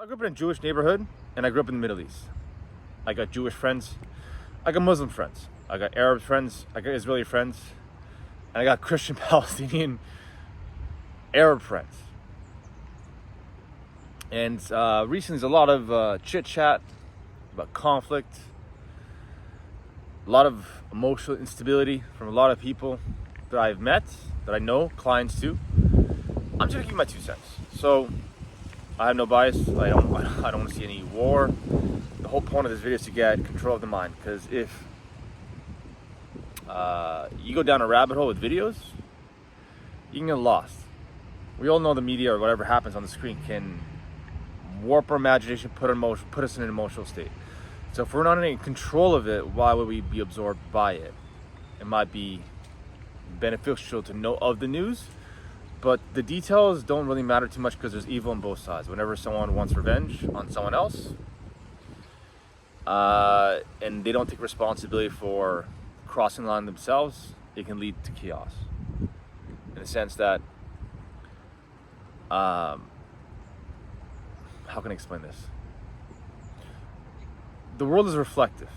I grew up in a Jewish neighborhood, and I grew up in the Middle East. I got Jewish friends, I got Muslim friends, I got Arab friends, I got Israeli friends, and I got Christian Palestinian Arab friends. And recently there's a lot of chit chat about conflict, a lot of emotional instability from a lot of people that I've met, that I know, clients too. I'm just gonna give you my 2 cents. So I have no bias. I don't want to see any war. The whole point of this video is to get control of the mind, because if you go down a rabbit hole with videos, you can get lost. We all know the media or whatever happens on the screen can warp our imagination, put us in an emotional state. So if we're not in control of it, why would we be absorbed by it? It might be beneficial to know of the news, but the details don't really matter too much, because there's evil on both sides. Whenever someone wants revenge on someone else, and they don't take responsibility for crossing the line themselves, it can lead to chaos. In the sense that, how can I explain this? The world is reflective.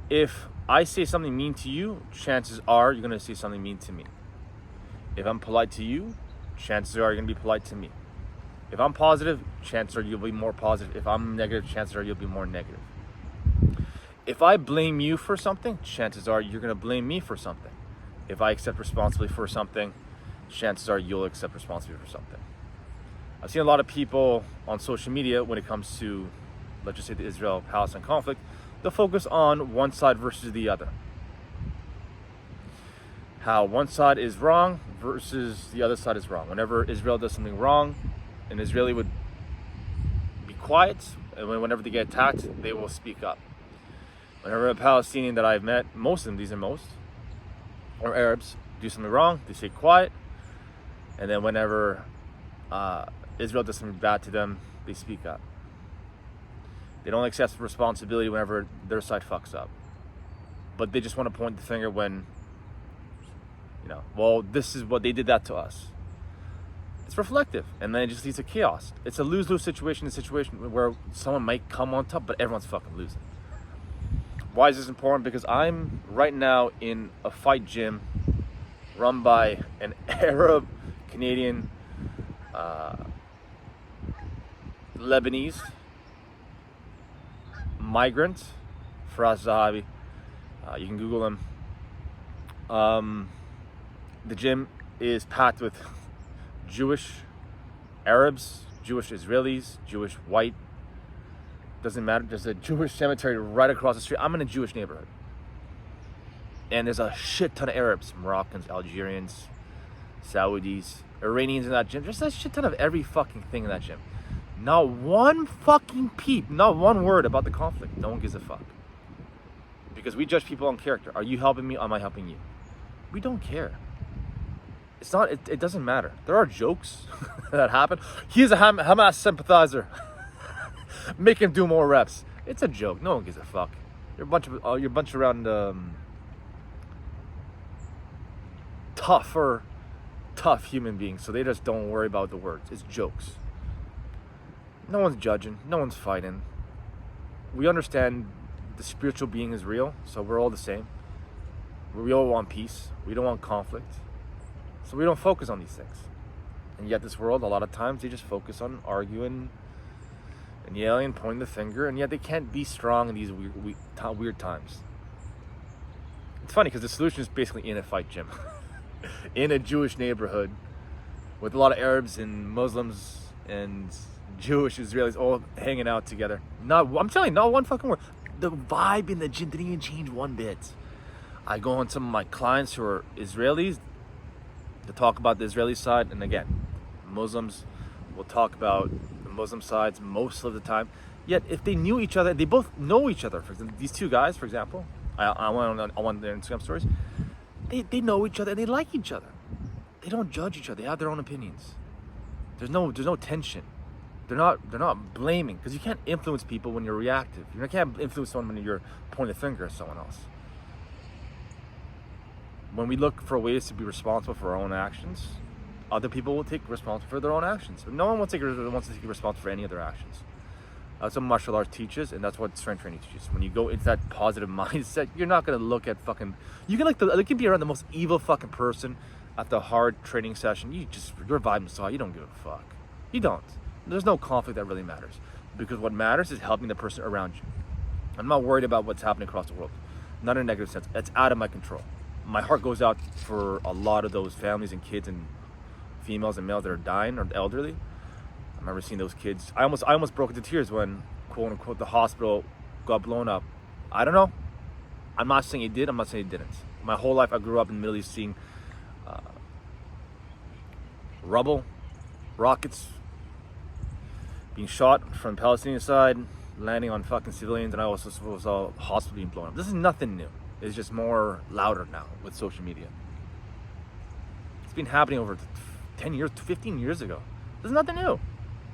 If I say something mean to you, chances are you're going to say something mean to me. If I'm polite to you, chances are you're going to be polite to me. If I'm positive, chances are you'll be more positive. If I'm negative, chances are you'll be more negative. If I blame you for something, chances are you're going to blame me for something. If I accept responsibility for something, chances are you'll accept responsibility for something. I've seen a lot of people on social media, when it comes to, let's just say, the Israel-Palestine conflict, they'll focus on one side versus the other. How one side is wrong versus the other side is wrong. Whenever Israel does something wrong, an Israeli would be quiet, and whenever they get attacked, they will speak up. Whenever a Palestinian that I've met, most of them, these are most, or Arabs, do something wrong, they stay quiet, and then whenever Israel does something bad to them, they speak up. They don't accept responsibility whenever their side fucks up, but they just want to point the finger when, well, this is what they did that to us. It's reflective, and then it just leads to chaos. It's a lose-lose situation, a situation where someone might come on top, but everyone's fucking losing. Why is this important? Because I'm right now in a fight gym run by an Arab, Canadian, Lebanese migrant, Faraz Zahabi. You can Google him. The gym is packed with Jewish Arabs, Jewish Israelis, Jewish white. Doesn't matter. There's a Jewish cemetery right across the street. I'm in a Jewish neighborhood. And there's a shit ton of Arabs, Moroccans, Algerians, Saudis, Iranians in that gym. There's a shit ton of every fucking thing in that gym. Not one fucking peep, not one word about the conflict. No one gives a fuck. Because we judge people on character. Are you helping me? Am I helping you? We don't care. It's not, it doesn't matter. There are jokes that happen. He's a Hamas sympathizer. Make him do more reps. It's a joke. No one gives a fuck. You're a bunch around tough human beings, so they just don't worry about the words. It's jokes. No one's judging. No one's fighting. We understand the spiritual being is real, so we're all the same. We all want peace. We don't want conflict. So we don't focus on these things. And yet this world, a lot of times, they just focus on arguing and yelling and pointing the finger, and yet they can't be strong in these weird times. It's funny, because the solution is basically in a fight gym. In a Jewish neighborhood with a lot of Arabs and Muslims and Jewish Israelis all hanging out together. I'm telling you, not one fucking word. The vibe in the gym didn't even change one bit. I go on some of my clients who are Israelis to talk about the Israeli side, and again, Muslims will talk about the Muslim sides most of the time. Yet if they knew each other, they both know each other. For example, these two guys, for example, I went on their Instagram stories. They know each other and they like each other. They don't judge each other. They have their own opinions. There's no tension. They're not blaming, because you can't influence people when you're reactive. You can't influence someone when you're pointing a finger at someone else. When we look for ways to be responsible for our own actions, other people will take responsibility for their own actions. No one wants to take responsibility for any of their actions. That's what martial arts teaches, and that's what strength training teaches. When you go into that positive mindset, you're not gonna look at fucking. You can be around the most evil fucking person at the hard training session. You're vibing so high, you don't give a fuck. You don't. There's no conflict that really matters, because what matters is helping the person around you. I'm not worried about what's happening across the world. Not in a negative sense. It's out of my control. My heart goes out for a lot of those families and kids and females and males that are dying or elderly. I remember seeing those kids. I almost broke into tears when, quote unquote, the hospital got blown up. I don't know. I'm not saying it did. I'm not saying it didn't. My whole life I grew up in the Middle East seeing rubble, rockets being shot from the Palestinian side, landing on fucking civilians, and I also saw hospital being blown up. This is nothing new. It's just more louder now with social media. It's been happening over 10 years, 15 years ago. There's nothing new.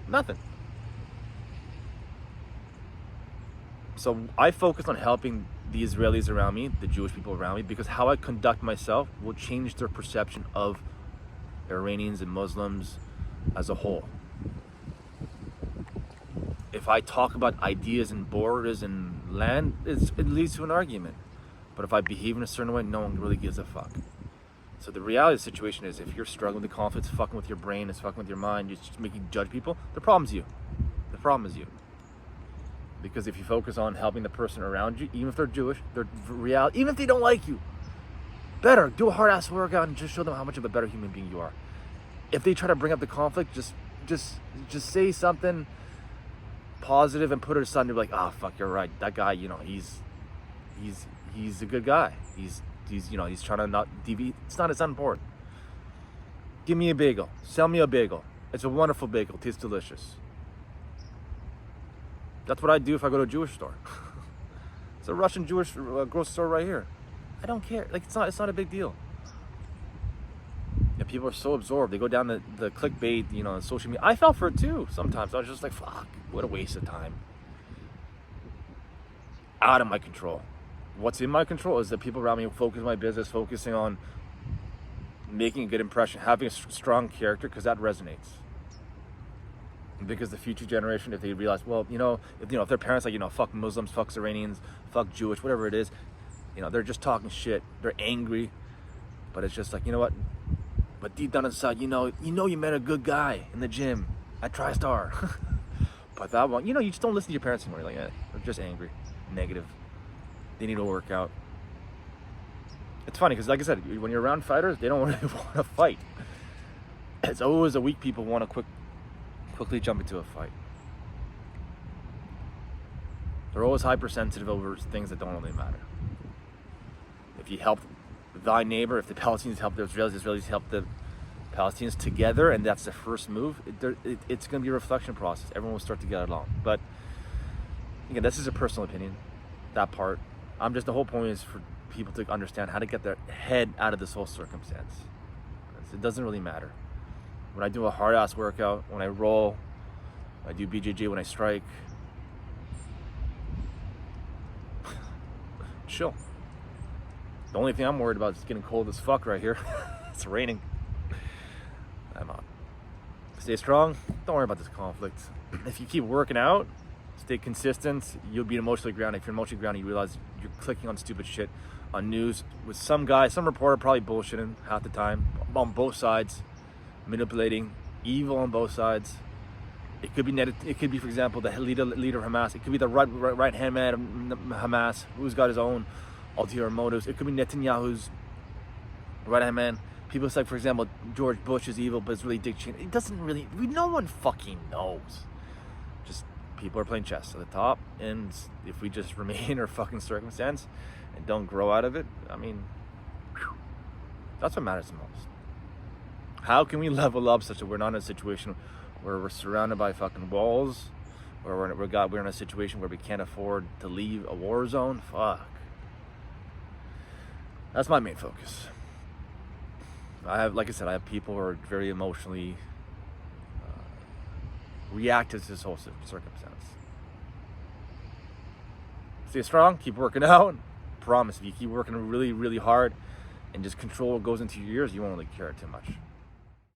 Nothing. So I focus on helping the Israelis around me, the Jewish people around me, because how I conduct myself will change their perception of Iranians and Muslims as a whole. If I talk about ideas and borders and land, it leads to an argument. But if I behave in a certain way, no one really gives a fuck. So the reality of the situation is, if you're struggling with the conflict, it's fucking with your brain, it's fucking with your mind, it's just making you judge people, the problem's you. The problem is you. Because if you focus on helping the person around you, even if they're Jewish, they're reality, even if they don't like you, better do a hard ass workout and just show them how much of a better human being you are. If they try to bring up the conflict, just say something positive and put it aside and be like, ah, fuck, you're right. That guy, he's a good guy. He's trying to not deviate. It's not important. Give me a bagel. Sell me a bagel. It's a wonderful bagel. Tastes delicious. That's what I do if I go to a Jewish store. It's a Russian Jewish grocery store right here. I don't care. Like, it's not a big deal. Yeah, people are so absorbed. They go down the clickbait, on social media. I fell for it too sometimes. I was just like, fuck, what a waste of time. Out of my control. What's in my control is that people around me focus on my business, focusing on making a good impression, having a strong character, because that resonates. Because the future generation, if they realize, well, if their parents like, fuck Muslims, fuck Iranians, fuck Jewish, whatever it is, they're just talking shit. They're angry, but it's just like, you know what? But deep down inside, you met a good guy in the gym at TriStar. But that one, you just don't listen to your parents anymore. You're like, they're just angry, negative. They need to work out. It's funny because, like I said, when you're around fighters, they don't really want to fight. It's always the weak people want to quickly jump into a fight. They're always hypersensitive over things that don't really matter. If you help thy neighbor, if the Palestinians help the Israelis help the Palestinians together, and that's the first move, it's going to be a reflection process. Everyone will start to get along. But again, this is a personal opinion, that part. The whole point is for people to understand how to get their head out of this whole circumstance. It doesn't really matter. When I do a hard ass workout, when I roll, I do BJJ when I strike, chill. The only thing I'm worried about is getting cold as fuck right here. It's raining. I'm out. Stay strong. Don't worry about this conflict. If you keep working out, stay consistent, you'll be emotionally grounded. If you're emotionally grounded, you realize you're clicking on stupid shit on news with some reporter probably bullshitting half the time on both sides, manipulating, evil on both sides. It could be, for example, the leader of Hamas. It could be the right hand man of Hamas, who's got his own ulterior motives. It could be Netanyahu's right hand man. People say, for example, George Bush is evil, but it's really Dick Cheney. It doesn't really. No one fucking knows. Just people are playing chess at the top, and if we just remain in our fucking circumstance and don't grow out of it, that's what matters the most. How can we level up such that we're not in a situation where we're surrounded by fucking walls, or we're in a situation where we can't afford to leave a war zone? Fuck. That's my main focus. I have people who are very emotionally reactive to this whole circumstance. Stay strong, keep working out. Promise, if you keep working really, really hard and just control what goes into your ears, you won't really care too much.